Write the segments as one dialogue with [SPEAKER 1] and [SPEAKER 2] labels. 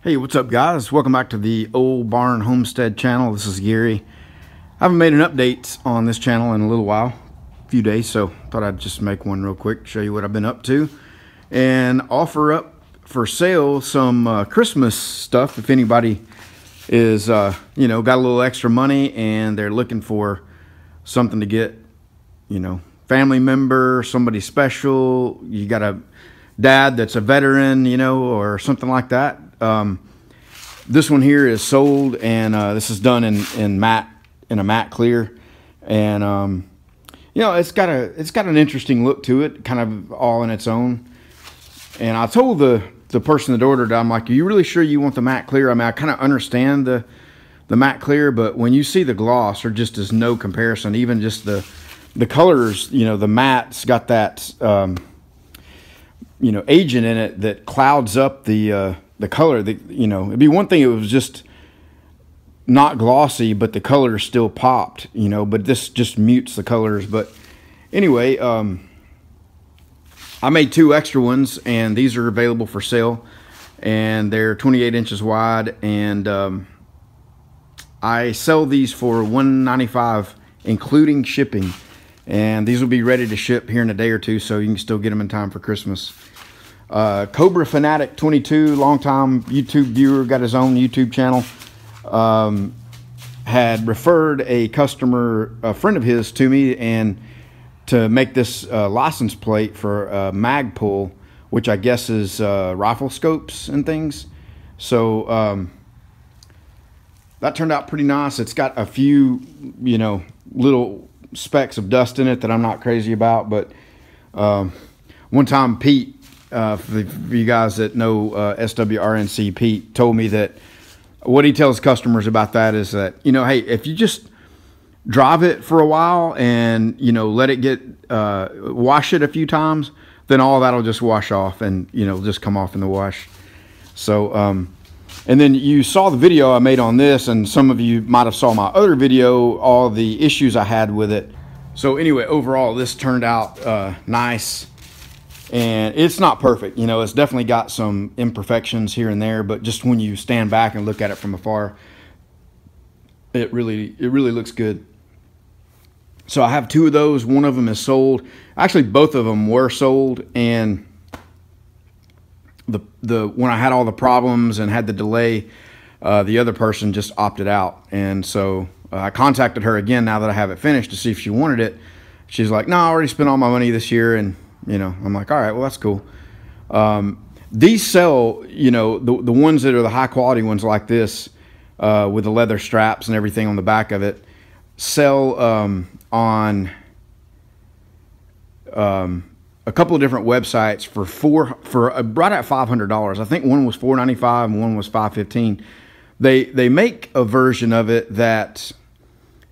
[SPEAKER 1] Hey, what's up guys? Welcome back to the Oldbarn Homestead channel. This is Gary. I haven't made an update on this channel in a little while, a few days, so thought I'd just make one real quick, show you what I've been up to, and offer up for sale some Christmas stuff if anybody is, got a little extra money and they're looking for something to get, family member, somebody special, you got a dad that's a veteran, or something like that. This one here is sold, and this is done in a matte clear, and it's got an interesting look to it, kind of all in its own. And I told the person that ordered it, I'm like, are you really sure you want the matte clear? I mean, I kind of understand the matte clear, but when you see the gloss, there just is no comparison. Even just the colors, the matte's got that agent in it that clouds up the color. It'd be one thing if it was just not glossy, but the color still popped, but this just mutes the colors. But anyway, I made two extra ones, and these are available for sale, and they're 28 inches wide, and I sell these for $195 including shipping, and these will be ready to ship here in a day or two, so you can still get them in time for Christmas. Cobra Fanatic 22, longtime YouTube viewer, got his own YouTube channel, had referred a friend of his to me, and to make this license plate for Magpul, which I guess is rifle scopes and things. So that turned out pretty nice. It's got a few, little specks of dust in it that I'm not crazy about, but one time Pete, for you guys that know SWRNC, Pete told me that what he tells customers about that is that, hey, if you just drive it for a while and, let it get, wash it a few times, then all that'll just wash off and, just come off in the wash. So, and then you saw the video I made on this, and some of you might have saw my other video, all the issues I had with it. So anyway, overall, this turned out nice. And it's not perfect, it's definitely got some imperfections here and there, but just when you stand back and look at it from afar, it really looks good. So I have two of those. One of them is sold. Actually, both of them were sold, and when I had all the problems and had the delay, the other person just opted out. And so I contacted her again now that I have it finished to see if she wanted it. She's like, no, I already spent all my money this year, and I'm like, all right, well, that's cool. These sell, the ones that are the high quality ones like this, with the leather straps and everything on the back of it, sell on a couple of different websites for right at $500. I think one was $495 and one was $515. They make a version of it that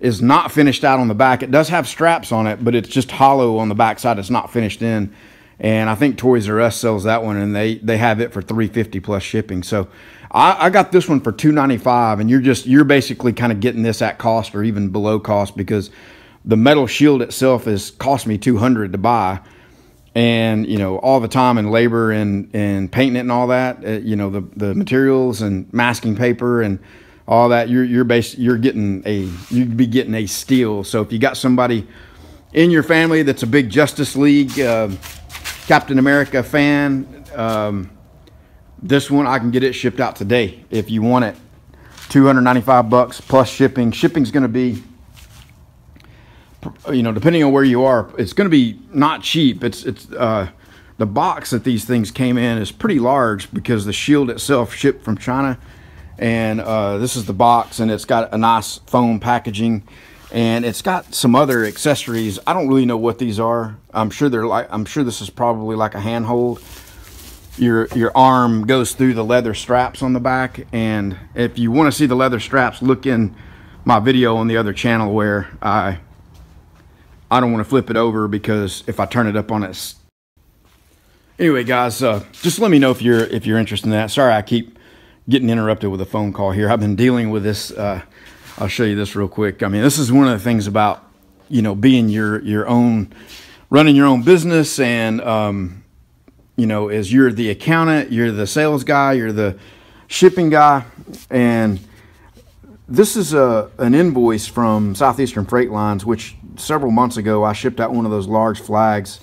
[SPEAKER 1] is not finished out on the back. It does have straps on it, but it's just hollow on the back side. It's not finished in. And I think Toys R Us sells that one, and they have it for $350 plus shipping. So I got this one for $295, and you're basically kind of getting this at cost or even below cost, because the metal shield itself has cost me $200 to buy. And, all the time and labor and painting it and all that, the materials and masking paper and all that, you'd be getting a steal. So if you got somebody in your family that's a big Justice League Captain America fan, this one I can get it shipped out today if you want it. $295 plus shipping. Shipping's going to be, depending on where you are, it's going to be not cheap. It's the box that these things came in is pretty large, because the shield itself shipped from China. And this is the box, and it's got a nice foam packaging, and it's got some other accessories. I don't really know what these are. I'm sure this is probably like a handhold. Your arm goes through the leather straps on the back, and if you want to see the leather straps, look in my video on the other channel where I don't want to flip it over, because if I turn it up on it. Anyway, guys, just let me know if you're interested in that. Sorry, I keep getting interrupted with a phone call here. I've been dealing with this. I'll show you this real quick. I mean, this is one of the things about, being running your own business, and, as you're the accountant, you're the sales guy, you're the shipping guy, and this is an invoice from Southeastern Freight Lines, which several months ago I shipped out one of those large flags.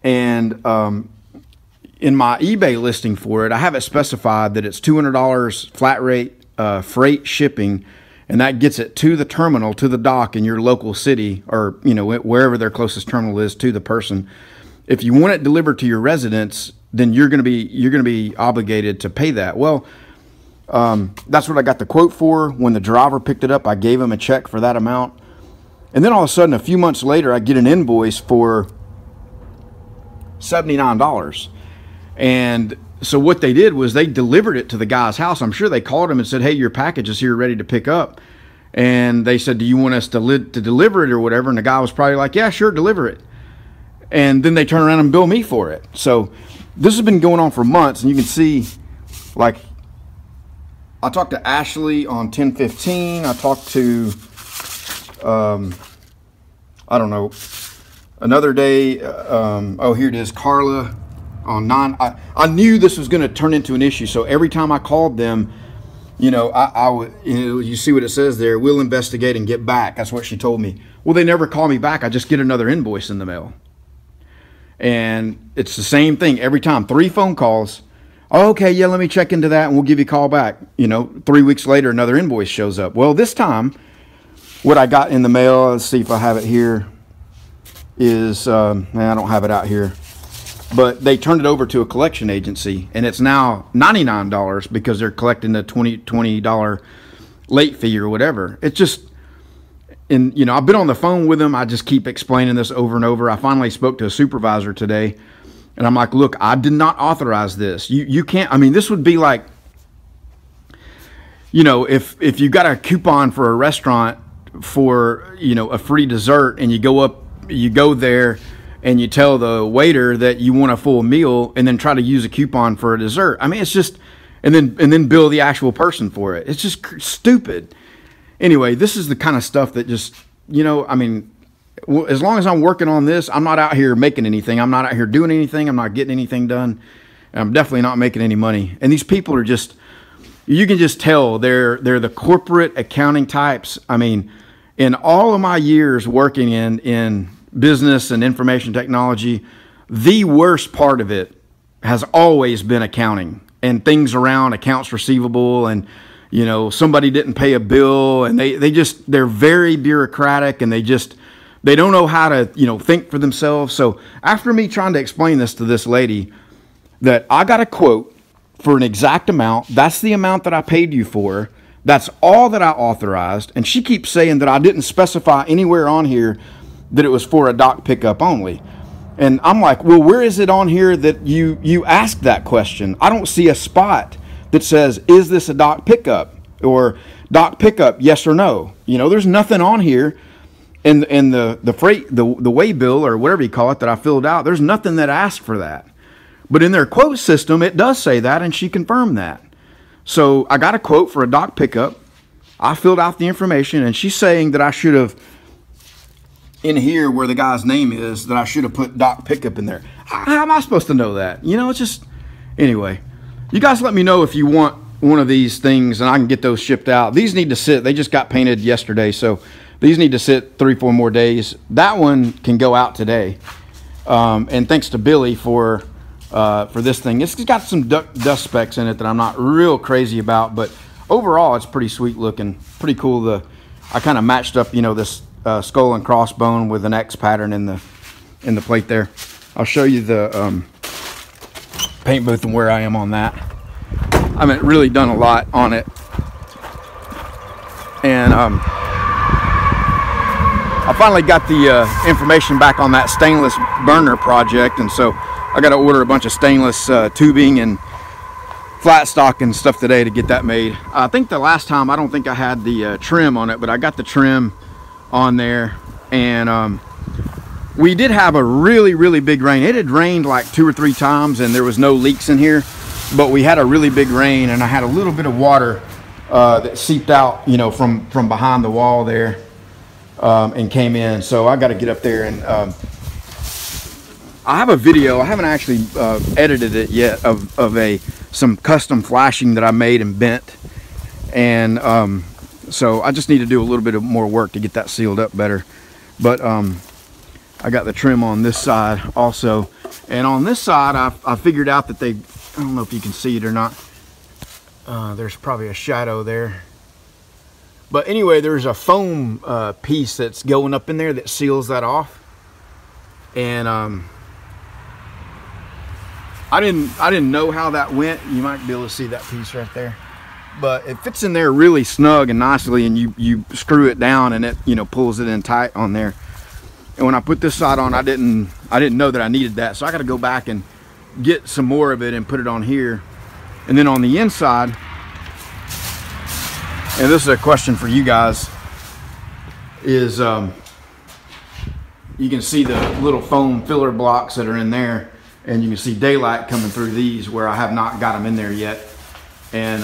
[SPEAKER 1] And in my eBay listing for it, I have it specified that it's $200 flat rate freight shipping, and that gets it to the terminal, to the dock in your local city, or wherever their closest terminal is to the person. If you want it delivered to your residence, then you're going to be obligated to pay that. Well, that's what I got the quote for. When the driver picked it up, I gave him a check for that amount. And then all of a sudden, a few months later, I get an invoice for $79. And so what they did was they delivered it to the guy's house. I'm sure they called him and said, hey, your package is here ready to pick up. And they said, do you want us to deliver it or whatever? And the guy was probably like, yeah, sure, deliver it. And then they turn around and bill me for it. So this has been going on for months. And you can see, like, I talked to Ashley on 10/15. I talked to, I don't know, another day. Oh, here it is, Carla on 9. I knew this was going to turn into an issue. So every time I called them, I would, you see what it says there, we'll investigate and get back. That's what she told me. Well, they never call me back. I just get another invoice in the mail. And it's the same thing every time. 3 phone calls. Oh, okay, yeah, let me check into that and we'll give you a call back. 3 weeks later, another invoice shows up. Well, this time, what I got in the mail, let's see if I have it here, is, I don't have it out here, but they turned it over to a collection agency, and it's now $99 because they're collecting the $20 late fee or whatever. It's just, and I've been on the phone with them. I just keep explaining this over and over. I finally spoke to a supervisor today, and I'm like, look, I did not authorize this. You can't, this would be like, if you got a coupon for a restaurant for, a free dessert, and you go there and you tell the waiter that you want a full meal and then try to use a coupon for a dessert. It's just, and then bill the actual person for it. It's just stupid. Anyway, this is the kind of stuff that just, as long as I'm working on this, I'm not out here making anything. I'm not out here doing anything. I'm not getting anything done. And I'm definitely not making any money. And these people are just, you can just tell they're the corporate accounting types. In all of my years working in business and information technology, the worst part of it has always been accounting and things around accounts receivable, and somebody didn't pay a bill, and they're very bureaucratic, and they don't know how to think for themselves. So after me trying to explain this to this lady, that I got a quote for an exact amount, that's the amount that I paid you for, that's all that I authorized, and she keeps saying that I didn't specify anywhere on here that it was for a dock pickup only. And I'm like, well, where is it on here that you asked that question? I don't see a spot that says, is this a dock pickup, or dock pickup, yes or no? There's nothing on here in the freight, the way bill, or whatever you call it, that I filled out. There's nothing that asked for that. But in their quote system, it does say that, and she confirmed that. So I got a quote for a dock pickup. I filled out the information, and she's saying that I should have, in here where the guy's name is, that I should have put dock pickup in there. How am I supposed to know that? It's just, anyway, you guys let me know if you want one of these things and I can get those shipped out. These need to sit. They just got painted yesterday, so these need to sit 3-4 more days. That one can go out today. And thanks to Billy for this thing. It's got some dust specks in it that I'm not real crazy about, but overall it's pretty sweet looking, pretty cool. I kind of matched up, this skull and crossbone with an X pattern in the plate there. I'll show you the paint booth and where I am on that. I haven't really done a lot on it, and I finally got the information back on that stainless burner project, and so I got to order a bunch of stainless tubing and flat stock and stuff today to get that made. I think the last time, I don't think I had the trim on it, but I got the trim on there. And we did have a really big rain. It had rained like 2 or 3 times and there was no leaks in here, but we had a really big rain, and I had a little bit of water that seeped out, from behind the wall there, and came in. So I got to get up there, and I have a video. I haven't actually edited it yet of a some custom flashing that I made and bent, and so I just need to do a little bit of more work to get that sealed up better. But I got the trim on this side also, and on this side I figured out that I don't know if you can see it or not. There's probably a shadow there. But anyway, there's a foam piece that's going up in there that seals that off. And I didn't know how that went. You might be able to see that piece right there. But it fits in there really snug and nicely, and you screw it down and it, you know, pulls it in tight on there. And when I put this side on, I didn't know that I needed that. So I got to go back and get some more of it and put it on here. And then on the inside, and this is a question for you guys, is you can see the little foam filler blocks that are in there, and you can see daylight coming through these where I have not got them in there yet. And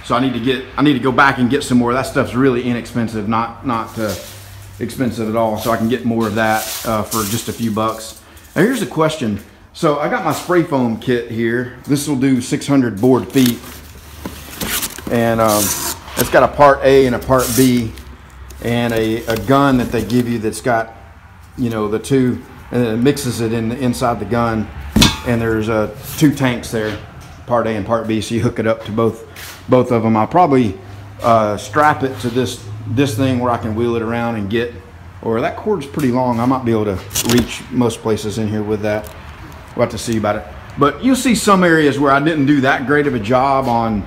[SPEAKER 1] so I need to go back and get some more. That stuff's really inexpensive, not expensive at all. So I can get more of that for just a few bucks. Now here's a question. So I got my spray foam kit here. This will do 600 board feet, and it's got a part A and a part B, and a gun that they give you that's got, you know, the two, and it mixes it in the inside the gun, and there's two tanks there, part A and part B, so you hook it up to both of them. I'll probably strap it to this thing where I can wheel it around and get, or that cord's pretty long. I might be able to reach most places in here with that. We'll have to see about it. But you'll see some areas where I didn't do that great of a job on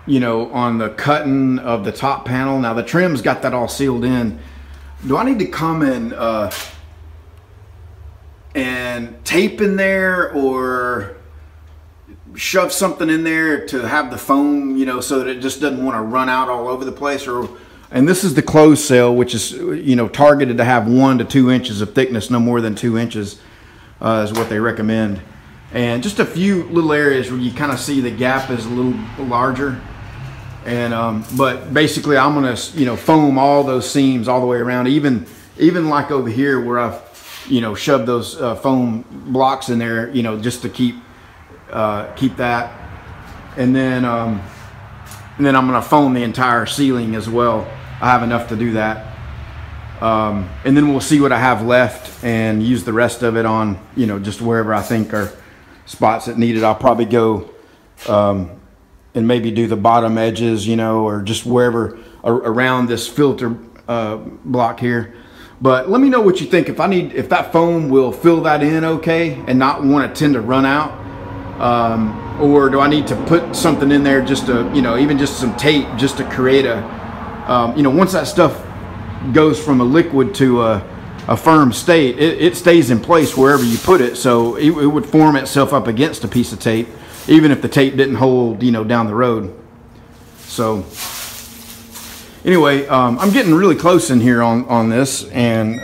[SPEAKER 1] you know, on the cutting of the top panel. Now the trim's got that all sealed in. Do I need to come and tape in there, or shove something in there to have the foam, you know, so that it just doesn't want to run out all over the place? And this is the closed cell, which is, you know, targeted to have 1 to 2 inches of thickness, no more than 2 inches is what they recommend. And just a few little areas where you kind of see the gap is a little larger. And but basically I'm gonna, you know, foam all those seams all the way around, even like over here where I've, you know, shoved those foam blocks in there, you know, just to keep that. And then I'm gonna foam the entire ceiling as well. I have enough to do that. And then we'll see what I have left and use the rest of it on, you know, just wherever I think are spots that need it. I'll probably go and maybe do the bottom edges, you know, or just wherever around this filter block here. But let me know what you think. If that foam will fill that in okay and not want to tend to run out, or do I need to put something in there just to, you know, even just some tape just to create a, you know, once that stuff goes from a liquid to a firm state, it stays in place wherever you put it. So it would form itself up against a piece of tape, even if the tape didn't hold, you know, down the road. So anyway, I'm getting really close in here on this, and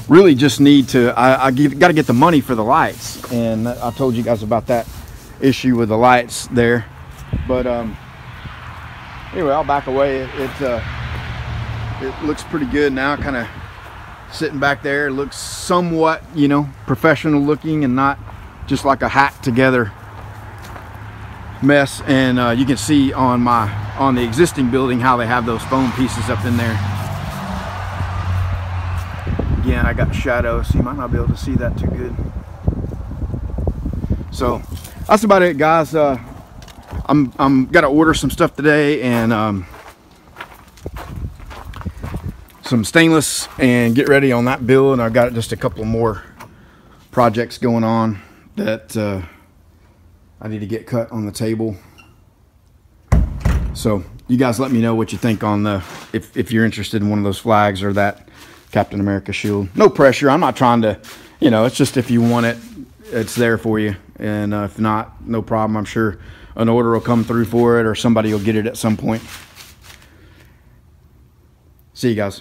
[SPEAKER 1] really just need to, I got to get the money for the lights, and I told you guys about that issue with the lights there. But anyway, I'll back away. It looks pretty good now, kind of sitting back there. It looks somewhat, you know, professional looking and not just like a hacked together mess. And you can see on the existing building how they have those foam pieces up in there. Again, I got shadows, so you might not be able to see that too good. So that's about it, guys. I'm gotta order some stuff today, and some stainless, and get ready on that build. And I've got just a couple more projects going on that I need to get cut on the table. So you guys let me know what you think on if you're interested in one of those flags or that Captain America shield. No pressure. I'm not trying to, you know, it's just if you want it, it's there for you. And if not, no problem. I'm sure an order will come through for it, or somebody will get it at some point. See you guys.